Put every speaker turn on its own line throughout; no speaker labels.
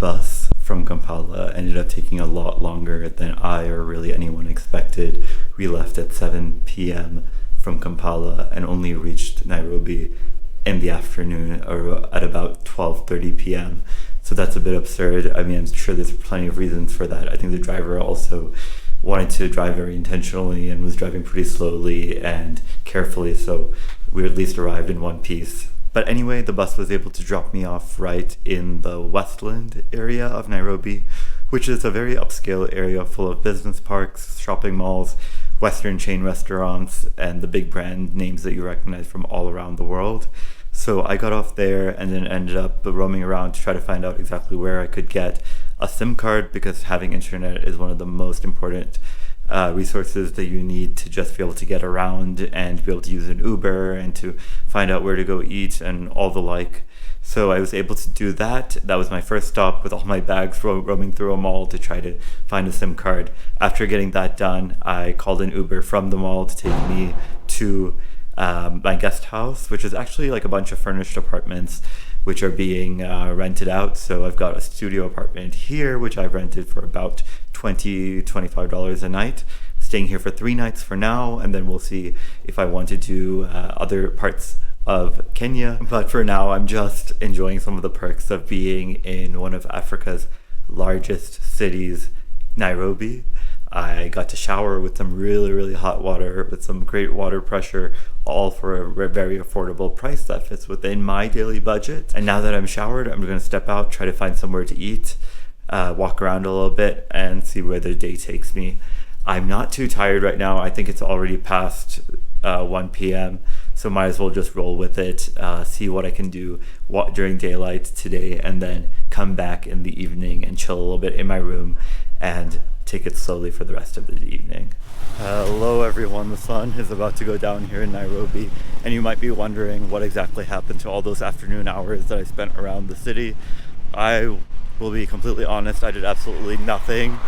bus from Kampala ended up taking a lot longer than I or really anyone expected. We left at 7 p.m. from Kampala and only reached Nairobi in the afternoon or at about 12:30 p.m. So that's a bit absurd. I mean, I'm sure there's plenty of reasons for that. I think the driver also wanted to drive very intentionally and was driving pretty slowly and carefully, so we at least arrived in one piece. But anyway, the bus was able to drop me off right in the Westland area of Nairobi, which is a very upscale area full of business parks, shopping malls, Western chain restaurants, and the big brand names that you recognize from all around the world. So I got off there and then ended up roaming around to try to find out exactly where I could get a SIM card, because having internet is one of the most important resources that you need to just be able to get around and be able to use an Uber and to find out where to go eat and all the like. So I was able to do that. That was my first stop with all my bags roaming through a mall to try to find a SIM card. After getting that done, I called an Uber from the mall to take me to my guest house, which is actually like a bunch of furnished apartments which are being rented out. So I've got a studio apartment here, which I've rented for about $25 a night. Staying here for 3 nights for now, and then we'll see if I want to do other parts of Kenya. But for now, I'm just enjoying some of the perks of being in one of Africa's largest cities, Nairobi. I got to shower with some really hot water with some great water pressure, all for a very affordable price that fits within my daily budget. And now that I'm showered, I'm going to step out, try to find somewhere to eat, walk around a little bit, and see where the day takes me. I'm not too tired right now. I think it's already past 1 p.m., so might as well just roll with it, see what I can do during daylight today, and then come back in the evening and chill a little bit in my room and take it slowly for the rest of the evening. Hello everyone, the sun is about to go down here in Nairobi, and you might be wondering what exactly happened to all those afternoon hours that I spent around the city. I will be completely honest, I did absolutely nothing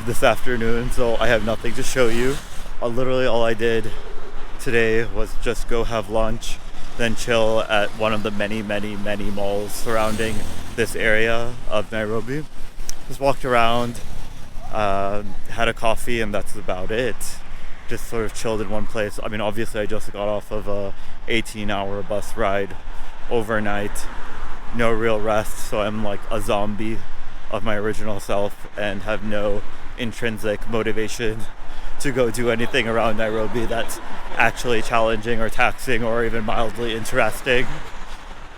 this afternoon, so I have nothing to show you. Literally all I did today was just go have lunch, then chill at one of the many malls surrounding this area of Nairobi. Just walked around, had a coffee, and that's about it. Just sort of chilled in one place. I mean, obviously I just got off of a 18-hour bus ride overnight, no real rest, so I'm like a zombie of my original self and have no intrinsic motivation to go do anything around Nairobi that's actually challenging or taxing or even mildly interesting.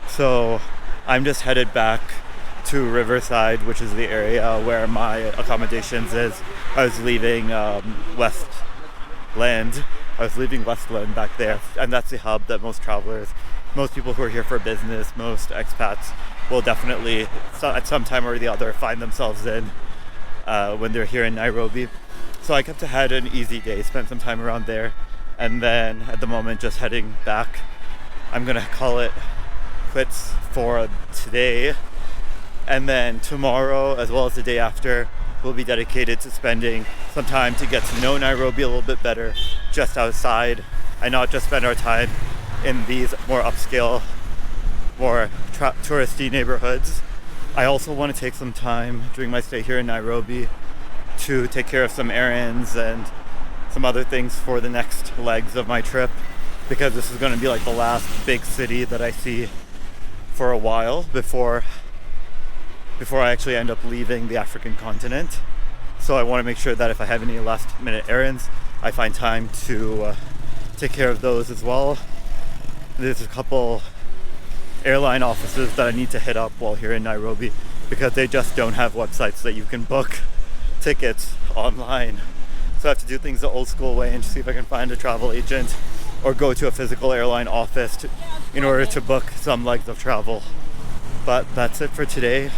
So I'm just headed back to Riverside, which is the area where my accommodations is. I was leaving Westland. I was leaving Westland back there, and that's the hub that most travelers, most people who are here for business, most expats will definitely at some time or the other find themselves in when they're here in Nairobi. So I kept ahead an easy day, spent some time around there, and then at the moment just heading back. I'm gonna call it quits for today, and then tomorrow as well as the day after will be dedicated to spending some time to get to know Nairobi a little bit better just outside, and not just spend our time in these more upscale, more touristy neighborhoods. I also want to take some time during my stay here in Nairobi to take care of some errands and some other things for the next legs of my trip, because this is going to be like the last big city that I see for a while before I actually end up leaving the African continent. So I want to make sure that if I have any last minute errands, I find time to take care of those as well. There's a couple airline offices that I need to hit up while here in Nairobi, because they just don't have websites that you can book tickets online. So I have to do things the old school way and see if I can find a travel agent or go to a physical airline office in order to book some legs of travel. But that's it for today.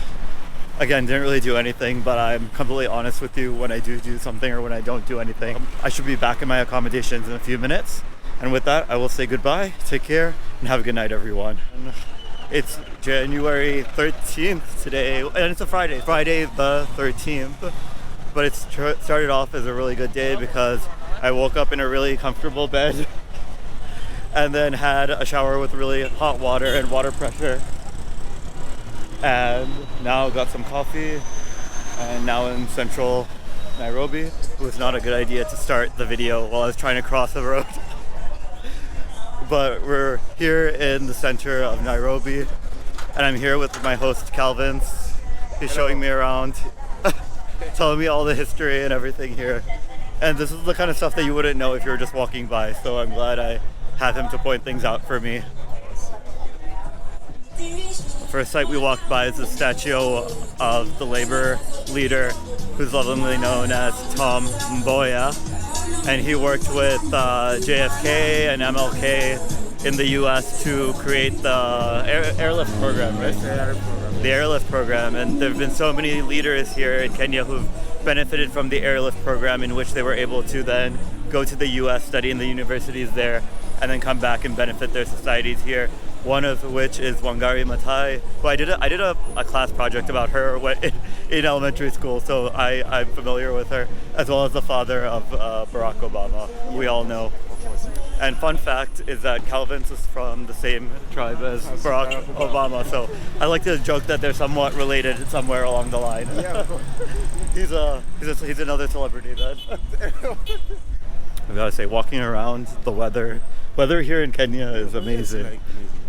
Again, didn't really do anything, but I'm completely honest with you when I do something or when I don't do anything. I should be back in my accommodations in a few minutes. And with that, I will say goodbye, take care, and have a good night, everyone. It's January 13th today, and it's a Friday the 13th. But it started off as a really good day because I woke up in a really comfortable bed and then had a shower with really hot water and water pressure. And now got some coffee, and now in central Nairobi. It was not a good idea to start the video while I was trying to cross the road. But we're here in the center of Nairobi, and I'm here with my host Calvin. He's showing me around, telling me all the history and everything here. And this is the kind of stuff that you wouldn't know if you were just walking by, so I'm glad I have him to point things out for me. First site we walked by is the statue of the labor leader, who's lovingly known as Tom Mboya. And he worked with JFK and MLK in the US to create the airlift program, right? The airlift program. And there have been so many leaders here in Kenya who've benefited from the airlift program, in which they were able to then go to the US, study in the universities there, and then come back and benefit their societies here. One of which is Wangari Maathai, who I did a class project about her in elementary school, so I'm familiar with her, as well as the father of Barack Obama, we all know. And fun fact is that Calvin's is from the same tribe as Barack Obama, so I like to joke that they're somewhat related somewhere along the line. Yeah, he's another celebrity then. I gotta say, walking around, the weather here in Kenya is amazing.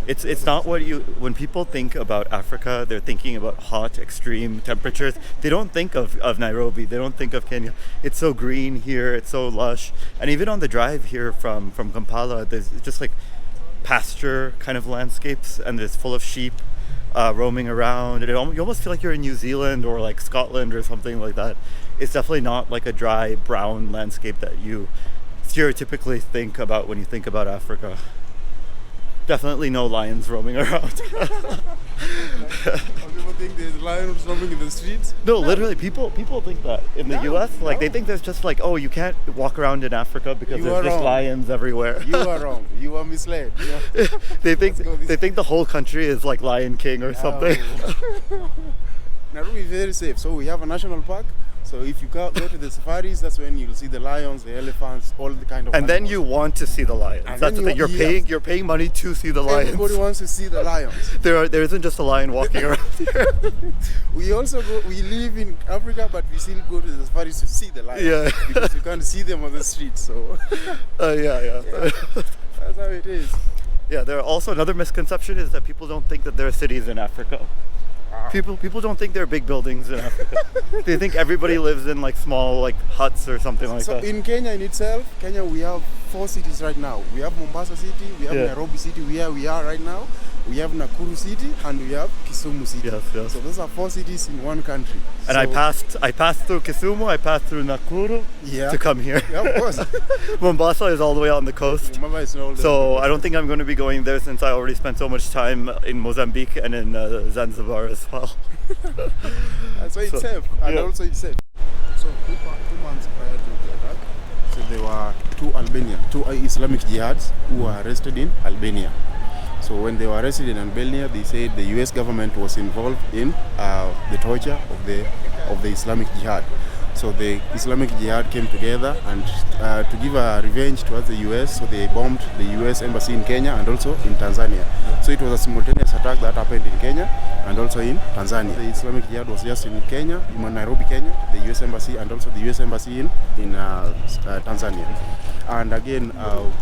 It's not when people think about Africa, they're thinking about hot, extreme temperatures. They don't think of Nairobi. They don't think of Kenya. It's so green here. It's so lush. And even on the drive here from Kampala, there's just like pasture kind of landscapes, and it's full of sheep roaming around. You almost feel like you're in New Zealand or like Scotland or something like that. It's definitely not like a dry, brown landscape that you stereotypically think about when you think about Africa. Definitely no lions roaming around.
People think there's lions roaming in the streets?
No, literally, people think that in the US. Like, they think there's just like, oh, you can't walk around in Africa because there's just lions everywhere.
You are wrong. You are misled. You know?
They think the whole country is like Lion King or something.
Nairobi is very safe. So we have a national park. So if you go to the safaris, that's when you'll see the lions, the elephants, all the kind of.
And animals. Then you want to see the lions. And that's the thing. You're paying money to see the lions.
Everybody wants to see the lions.
There isn't just a lion walking around here.
We live in Africa, but we still go to the safaris to see the lions.
Yeah.
Because you can't see them on the streets. So.
Yeah.
That's how it is.
Yeah. There are also another misconception is that people don't think that there are cities in Africa. People don't think there are big buildings in Africa. They think everybody lives in like small like huts or something like that.
So in Kenya in itself, we have 4 cities right now. We have Mombasa City, we have Nairobi City, where we are right now. We have Nakuru City, and we have Kisumu City.
Yes.
So those are 4 cities in one country.
And I passed through Kisumu, I passed through Nakuru to come here.
Yeah, of course.
Mombasa is all the way on the coast. So I don't think I'm going to be going there, since I already spent so much time in Mozambique and in Zanzibar as well.
So it's safe, and also it's safe. So 2 months prior to the attack, so there were 2 Islamic jihads who were arrested in Albania. So when they were arrested in Albania, they said the US government was involved in the torture of the Islamic Jihad. So the Islamic Jihad came together and to give a revenge towards the US, so they bombed the US embassy in Kenya and also in Tanzania. So it was a simultaneous attack that happened in Kenya and also in Tanzania. The Islamic Jihad was just in Kenya, in Nairobi, Kenya, the US embassy, and also the US embassy in Tanzania. And again,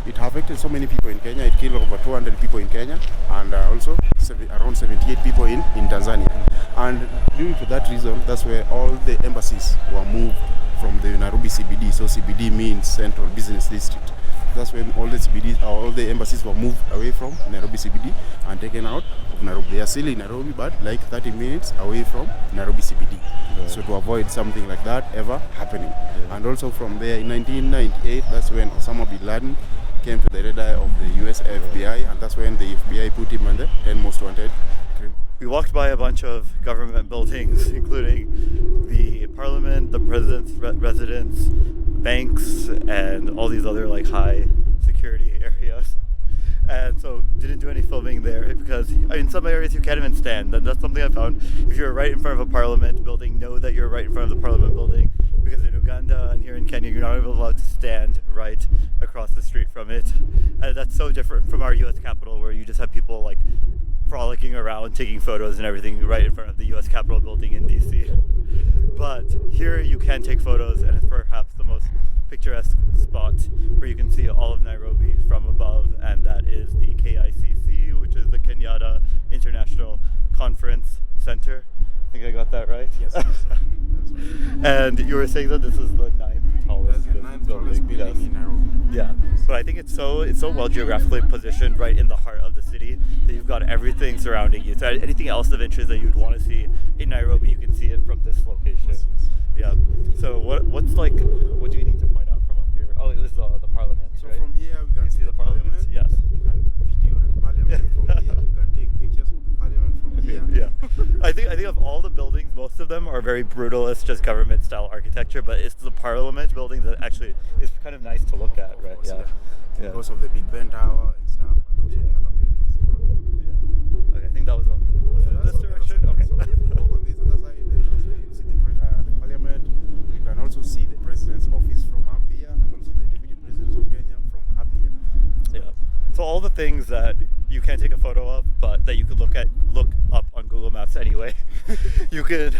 it affected so many people in Kenya. It killed over 200 people in Kenya, and also around 78 people in Tanzania. And due to that reason, that's where all the embassies were moved from the Nairobi CBD. So CBD means Central Business District. That's when all the embassies were moved away from Nairobi CBD and taken out of Nairobi. They are still in Nairobi, but like 30 minutes away from Nairobi CBD. Yeah. So to avoid something like that ever happening. Yeah. And also from there, in 1998, that's when Osama bin Laden came to the radar of the US FBI, and that's when the FBI put him on the 10 most wanted criminals.
We walked by a bunch of government buildings, including the parliament, the president's residence, banks, and all these other like high security areas. And so didn't do any filming there because in some areas you can't even stand. And that's something I found. If you're right in front of a parliament building, know that you're right in front of the parliament building, because in Uganda and here in Kenya, you're not even allowed to stand right across the street from it. And that's so different from our US Capitol, where you just have people like frolicking around, taking photos and everything right in front of the U.S. Capitol building in D.C. But here you can take photos, and it's perhaps the most picturesque spot where you can see all of Nairobi from above, and that is the KICC, which is the Kenyatta International Conference Center. I think I got that right?
Yes, that's right.
And you were saying that this is the ninth tallest
building in Nairobi.
Yeah, but I think it's so well geographically positioned right in the heart of the city that you've got everything surrounding you. So anything else of interest that you'd want to see in Nairobi, you can see it from this location. Yeah. So what do you need to point out from up here? Oh, it was the parliament,
So
right?
from here we can see the parliament.
Yes.
You can video the parliament from here. You can take pictures of the parliament from here.
Yeah. I think of all the buildings, most of them are very brutalist, just government style architecture, but it's the parliament building that actually is kind of nice to look at, right?
Course,
Yeah.
Because of the Big Ben Tower and stuff, and also the other buildings.
Yeah. Okay, I think that was on this direction. Okay.
So on this other side, then also you see the parliament. You can also see the president's office from up here, and also the deputy president of Kenya from up here.
Yeah. So all the things that you can't take a photo of, but that you could look up on Google Maps anyway. You can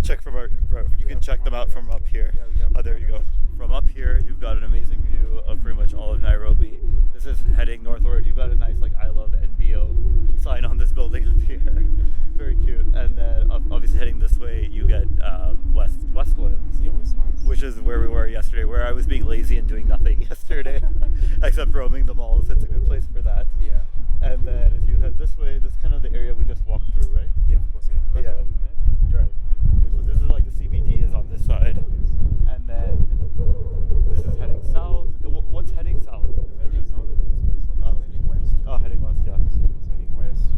check check them out from up here. Oh, there you go. From up here, you've got an amazing view of pretty much all of Nairobi. This is heading northward. You've got a nice I love NBO sign on this building up here. Very cute. And then obviously heading this way, you get Westlands.
Yeah, Westlands.
Which is where we were yesterday, where I was being lazy and doing nothing yesterday, except roaming the malls. It's a good place for that.
Yeah.
And then if you head this way, this is kind of the area we just walked through, right?
Yeah, of course, yeah.
Yeah. You're right. So this is the CBD is on this side, and then this is heading south. What's heading south?
Heading south, heading west.
Oh, heading west, yeah.
It's heading west.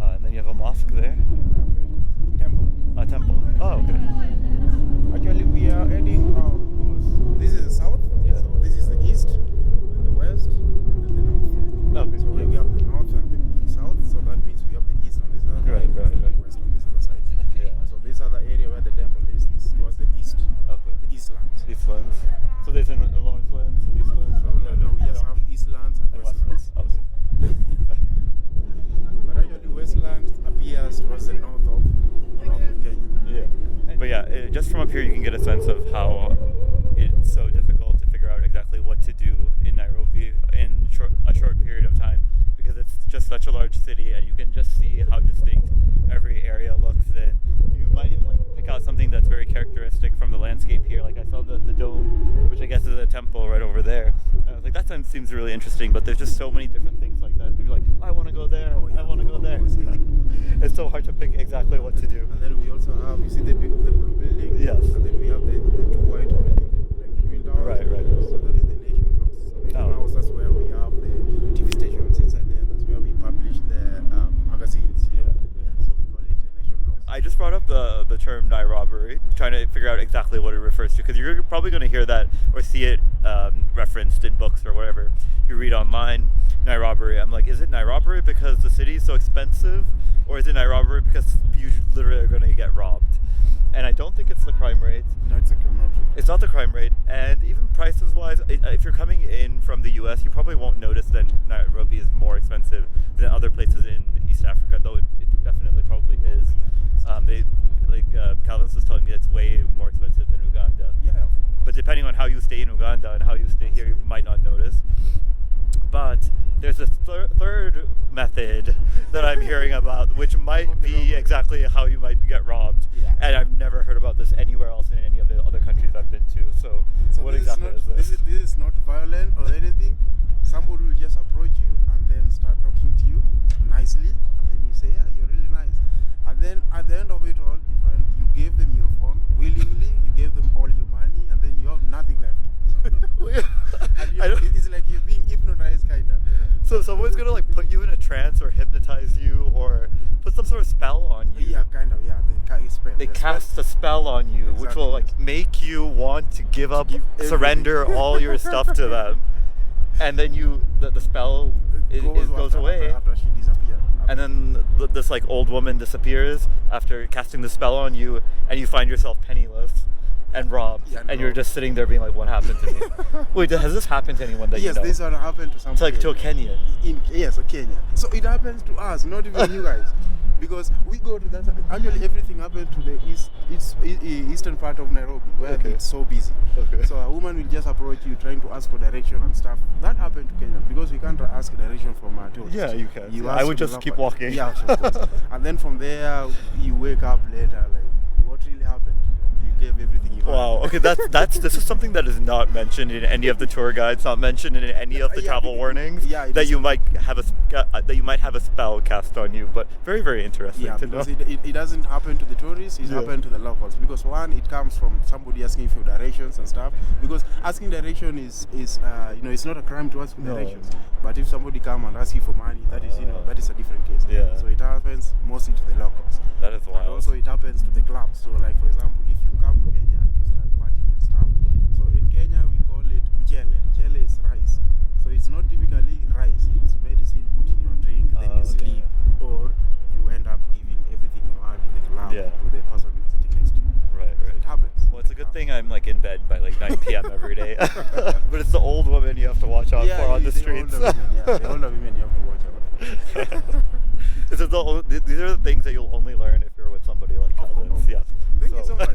And then you have a mosque there.
Temple.
A temple. Oh, okay.
Actually, we are heading towards. This is the south.
Yeah.
So this is the east, and the west, and then the north.
Okay.
So here we have the north and the south. So that means we have the east on this other
Right,
side,
right,
and
right.
the west on this other side.
Yeah.
So this other area where the temple is towards the east.
Okay.
The Eastlands.
Eastlands. So there's Lawrencelands and Eastlands.
So we just have Eastlands and Westlands.
Okay.
But actually, Westlands appears towards the north of Kenya.
Yeah. But yeah, just from up here, you can get a sense of how it's so difficult to figure out exactly what to do in Nairobi in a short period of time, because it's just such a large city, and you can just see how distinct every area looks. And you might even pick out something that's very characteristic from the landscape here. Like I saw the dome, which I guess is a temple right over there. And I was like, that seems really interesting, but there's just so many different things like that. You're like, I want to go there, I want to go there. It's so hard to pick exactly what to do.
And then we also have, you see the blue building?
Yes.
And then we have the two white buildings, like the twin towers.
Right.
So that is the Nation House. So Nation House, that's where we have the TV stations inside there. That's where we publish the magazines.
Yeah.
So we call it the Nation House.
I just brought up the term Nairobbery, trying to figure out exactly what it refers to, because you're probably going to hear that or see it referenced in books or whatever you read online. Nairobbery. I'm like, is it Nairobbery because the city is so expensive, or is it Nairobbery because you literally are going to get robbed? And I don't think it's the crime rate.
No, it's a criminal.
It's not the crime rate, and even prices wise, if you're coming in from the US, you probably won't notice that Nairobi is more expensive than other places in East Africa, though it definitely probably is. Calvin's was telling me it's way more expensive than Uganda.
Yeah.
But depending on how you stay in Uganda and how you stay here, you might not notice. But there's a third method that I'm hearing about, which might be exactly how you might get robbed.
Yeah.
And I've never heard about this anywhere else in any of the other countries I've been to. So what exactly is this?
This is not violent or anything. Somebody will just approach you and then start talking to you nicely, and then you say, yeah, you're really nice. And then at the end of it all, you find you gave them your phone willingly, you gave them all your money, and then you have nothing left. And it's like you're being hypnotized, kind of.
So someone's gonna put you in a trance or hypnotize you or put some sort of spell on you.
Yeah, kind of. Yeah,
they cast a spell on you, exactly, which will make you want to give up, surrender all your stuff to them, and then the spell goes away.
After she disappears.
And then this old woman disappears after casting the spell on you, and you find yourself penniless, and robbed,
Yeah,
and you're
robbed.
just sitting there being like, what happened to me? Wait, has this happened to anyone that
Yes,
you know?
this one happened to
It's
somebody.
like to a Kenyan.
Yes, a Kenya. So it happens to us, not even you guys. Because we go to that, actually everything happened to the eastern part of Nairobi, where
Okay.
it's so busy.
Okay.
So a woman will just approach you trying to ask for direction and stuff. That happened to Kenya, because you can't ask direction from a tourist.
Yeah, you can.
You
I
ask
would
to
just
the
keep
local.
walking.
Yeah, of course. And then from there, you wake up later, like, what really happened? You gave everything you had.
Wow. Okay, this is something that is not mentioned in any of the tour guides, not mentioned in any of the
Yeah,
travel warnings.
yeah, it
that
is.
you might have a spell cast on you, but very, very interesting
Yeah,
to know.
because it doesn't happen to the tourists, it
Yeah.
happens to the locals. Because one, it comes from somebody asking for directions and stuff. Because asking direction is it's not a crime to ask for
No.
directions. But if somebody come and ask you for money, that is a different case.
Yeah.
So it happens mostly to the locals.
That is
And
wild.
also it happens to the clubs. So like for example, if you come to Kenya and you start partying and stuff. So in Kenya we call it mchele. Mchele is rice. So it's not typically rice. It's medicine put in your drink, then you sleep, or you end up giving everything you had in the club
Yeah.
to the person sitting next to you.
Right,
So
right.
it happens.
Well, it's a good thing I'm like in bed by like 9 p.m. every day. But it's the old woman you have to watch out for on the streets.
The older women you have to watch out.
These are the things that you'll only learn if you're with somebody like Calvin's. Yeah.
Thank you so much.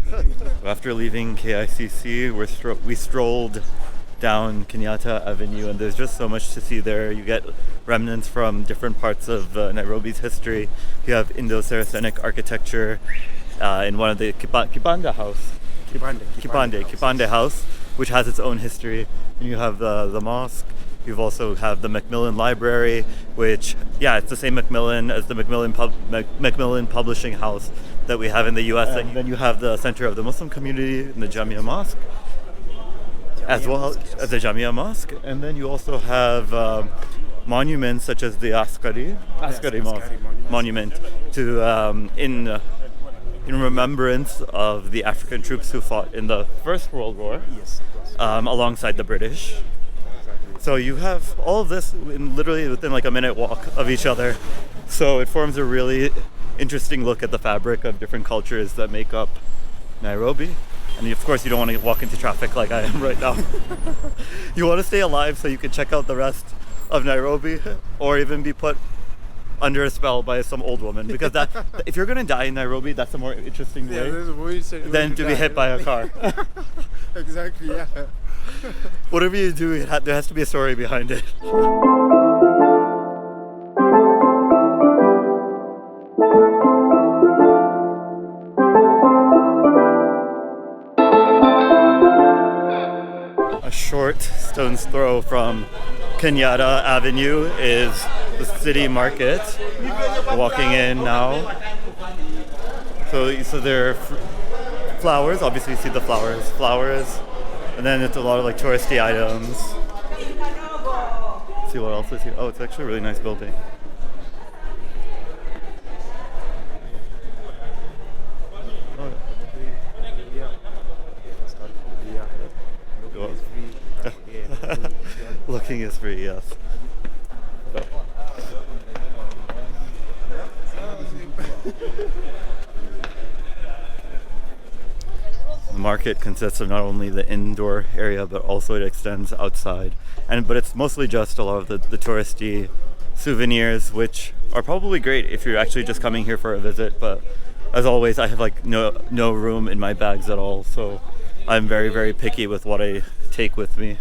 After leaving KICC, we strolled down Kinata Avenue, and there's just so much to see there. You get remnants from different parts of Nairobi's history. You have Indo-Saracenic architecture in one of the Kibanda House. Kipande House, which has its own history. And you have the mosque. You also have the Macmillan Library, which, it's the same Macmillan as the Macmillan Publishing House that we have in the U.S. And then you have the center of the Muslim community in the Jamia Mosque, as well as the Jamia Mosque. And then you also have monuments such as the Askari Mosque monument to in remembrance of the African troops who fought in the First World War,
Yes, of course.
alongside the British. So you have all of this literally within like a minute walk of each other. So it forms a really interesting look at the fabric of different cultures that make up Nairobi. And of course you don't want to walk into traffic like I am right now. You want to stay alive so you can check out the rest of Nairobi, or even be put under a spell by some old woman, because that if you're gonna die in Nairobi, that's a more interesting way
there's a way
than to be hit by a car.
Exactly, yeah.
Whatever you do, there has to be a story behind it. A short stone's throw from Kinata Avenue is the city market. Walking in now. So there are flowers. Obviously, you see the flowers, and then it's a lot of like touristy items. Let's see what else is here. Oh, it's actually a really nice building. Looking is free, yes. The market consists of not only the indoor area, but also it extends outside. But it's mostly just a lot of the touristy souvenirs, which are probably great if you're actually just coming here for a visit. But as always, I have like no room in my bags at all, so I'm very, very picky with what I take with me.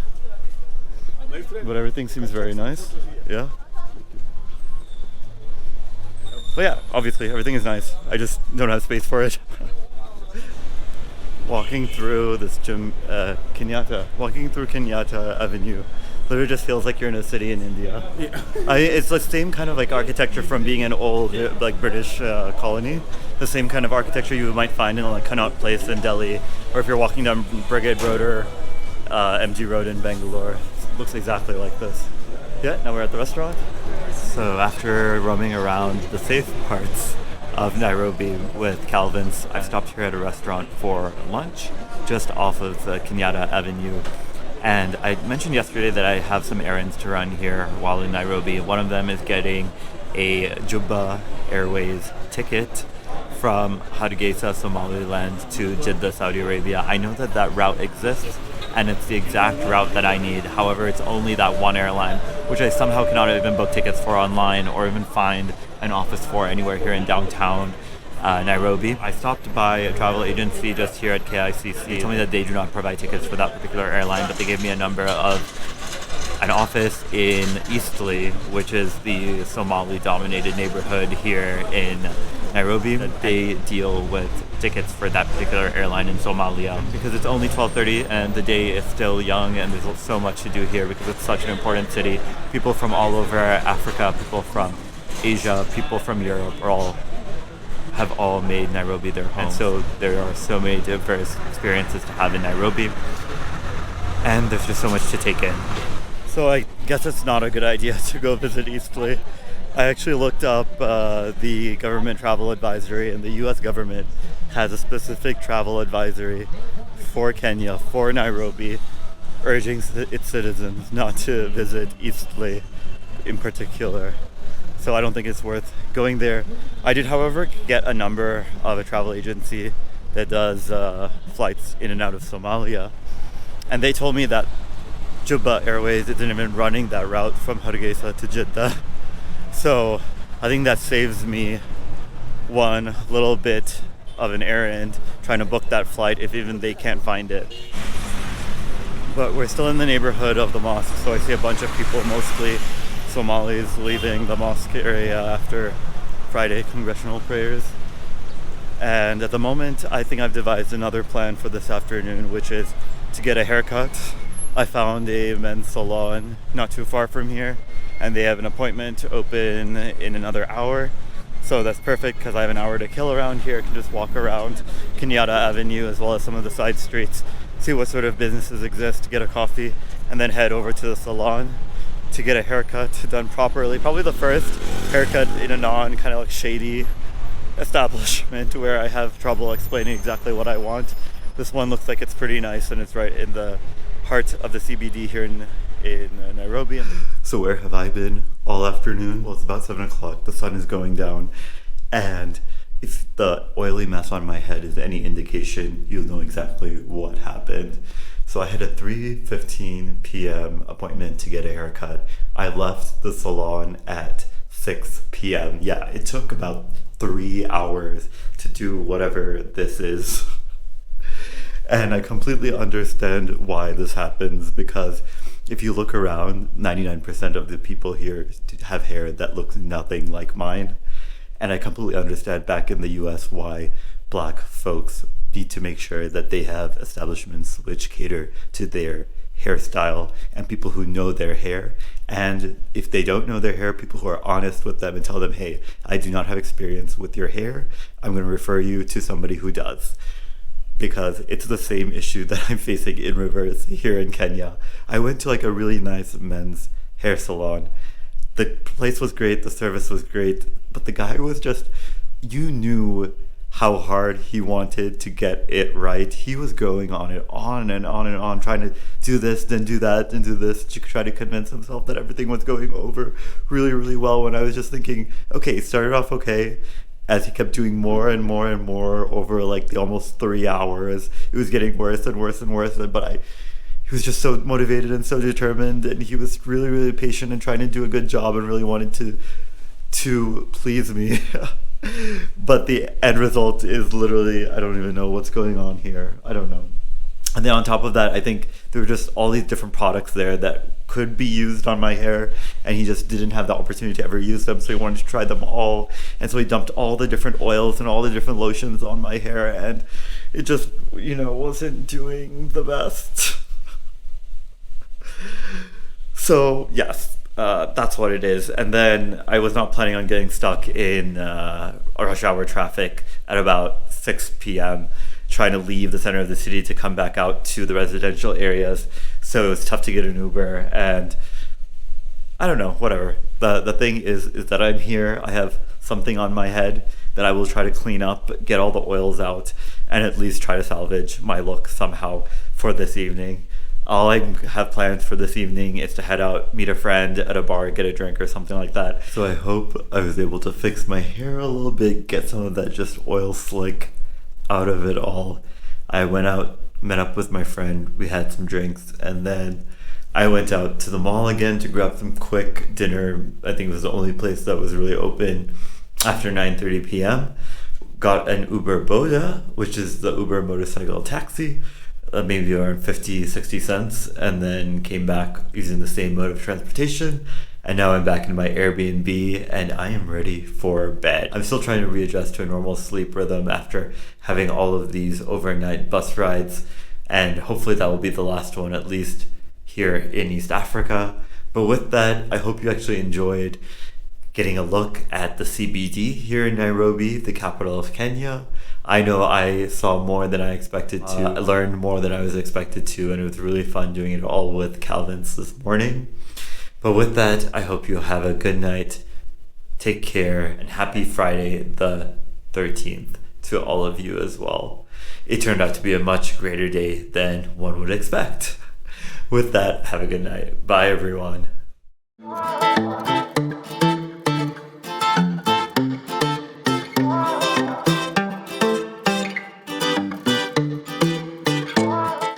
But everything seems very nice. Yeah. But yeah, obviously everything is nice. I just don't have space for it. Walking through Kinata Avenue, literally just feels like you're in a city in India.
Yeah.
It's the same kind of like architecture from being an old like British colony. The same kind of architecture you might find in like Connaught Place in Delhi, or if you're walking down Brigade Road or MG Road in Bangalore. It looks exactly like this. Yeah, now we're at the restaurant. So after roaming around the safe parts of Nairobi with Calvin's, I stopped here at a restaurant for lunch just off of Kinata Avenue. And I mentioned yesterday that I have some errands to run here while in Nairobi. One of them is getting a Juba Airways ticket from Hargeisa, Somaliland to Jeddah, Saudi Arabia. I know that that route exists and it's the exact route that I need. However, it's only that one airline, which I somehow cannot even book tickets for online or even find an office for anywhere here in downtown Nairobi. I stopped by a travel agency just here at KICC. They told me that they do not provide tickets for that particular airline, but they gave me a number of an office in Eastleigh, which is the Somali-dominated neighborhood here in Nairobi. They deal with tickets for that particular airline in Somalia because it's only 12:30 and the day is still young and there's so much to do here because it's such an important city. People from all over Africa, people from Asia, people from Europe have all made Nairobi their home. And so there are so many diverse experiences to have in Nairobi, and there's just so much to take in. So I guess it's not a good idea to go visit Eastleigh. I actually looked up the government travel advisory, and the US government has a specific travel advisory for Kenya, for Nairobi, urging its citizens not to visit Eastleigh in particular. So I don't think it's worth going there. I did, however, get a number of a travel agency that does flights in and out of Somalia. And they told me that Juba Airways isn't even running that route from Hargeisa to Jeddah. So I think that saves me one little bit of an errand trying to book that flight if even they can't find it. But we're still in the neighborhood of the mosque, so I see a bunch of people, mostly Somalis, leaving the mosque area after Friday congressional prayers. And at the moment, I think I've devised another plan for this afternoon, which is to get a haircut. I found a men's salon not too far from here, and they have an appointment open in another hour. So that's perfect because I have an hour to kill around here. I can just walk around Kinata Avenue as well as some of the side streets, see what sort of businesses exist, get a coffee, and then head over to the salon to get a haircut done properly. Probably the first haircut in a kind of like shady establishment where I have trouble explaining exactly what I want. This one looks like it's pretty nice and it's right in the heart of the CBD here in Nairobi. So where have I been all afternoon? Well, it's about 7 o'clock. The sun is going down, and if the oily mess on my head is any indication, you'll know exactly what happened. So I had a 3:15 p.m. appointment to get a haircut. I left the salon at 6 p.m. Yeah, it took about 3 hours to do whatever this is. And I completely understand why this happens, because if you look around, 99% of the people here have hair that looks nothing like mine. And I completely understand back in the US why black folks need to make sure that they have establishments which cater to their hairstyle and people who know their hair. And if they don't know their hair, people who are honest with them and tell them, hey, I do not have experience with your hair. I'm going to refer you to somebody who does. Because it's the same issue that I'm facing in reverse here in Kenya. I went to like a really nice men's hair salon. The place was great, the service was great, but the guy was just, you knew how hard he wanted to get it right. He was going on it on and on and on, trying to do this, then do that, then do this, to try to convince himself that everything was going over really, really well, when I was just thinking, okay, it started off okay. As he kept doing more and more and more over like the almost 3 hours, it was getting worse and worse and worse. But he was just so motivated and so determined, and he was really, really patient and trying to do a good job and really wanted to please me. But the end result is literally, I don't even know what's going on here. I don't know. And then on top of that, I think there were just all these different products there that could be used on my hair, and he just didn't have the opportunity to ever use them, so he wanted to try them all. And so he dumped all the different oils and all the different lotions on my hair, and it just, wasn't doing the best. So yes, that's what it is. And then I was not planning on getting stuck in rush hour traffic at about 6 p.m. trying to leave the center of the city to come back out to the residential areas. So it was tough to get an Uber, and I don't know, whatever. The thing is that I'm here. I have something on my head that I will try to clean up, get all the oils out, and at least try to salvage my look somehow for this evening. All I have plans for this evening is to head out, meet a friend at a bar, get a drink or something like that. So I hope I was able to fix my hair a little bit, get some of that just oil slick out of it all. I went out, met up with my friend, we had some drinks, and then I went out to the mall again to grab some quick dinner. I think it was the only place that was really open after 9:30 p.m. Got an Uber Boda, which is the Uber motorcycle taxi, maybe around 50-60 cents, and then came back using the same mode of transportation. And now I'm back in my Airbnb and I am ready for bed. I'm still trying to readjust to a normal sleep rhythm after having all of these overnight bus rides, and hopefully that will be the last one, at least here in East Africa. But with that, I hope you actually enjoyed getting a look at the CBD here in Nairobi, the capital of Kenya. I know I saw more than I expected to. I learned more than I was expected to, and it was really fun doing it all with Calvin's this morning. But with that, I hope you have a good night. Take care, and happy Friday the 13th to all of you as well. It turned out to be a much greater day than one would expect. With that, have a good night. Bye, everyone.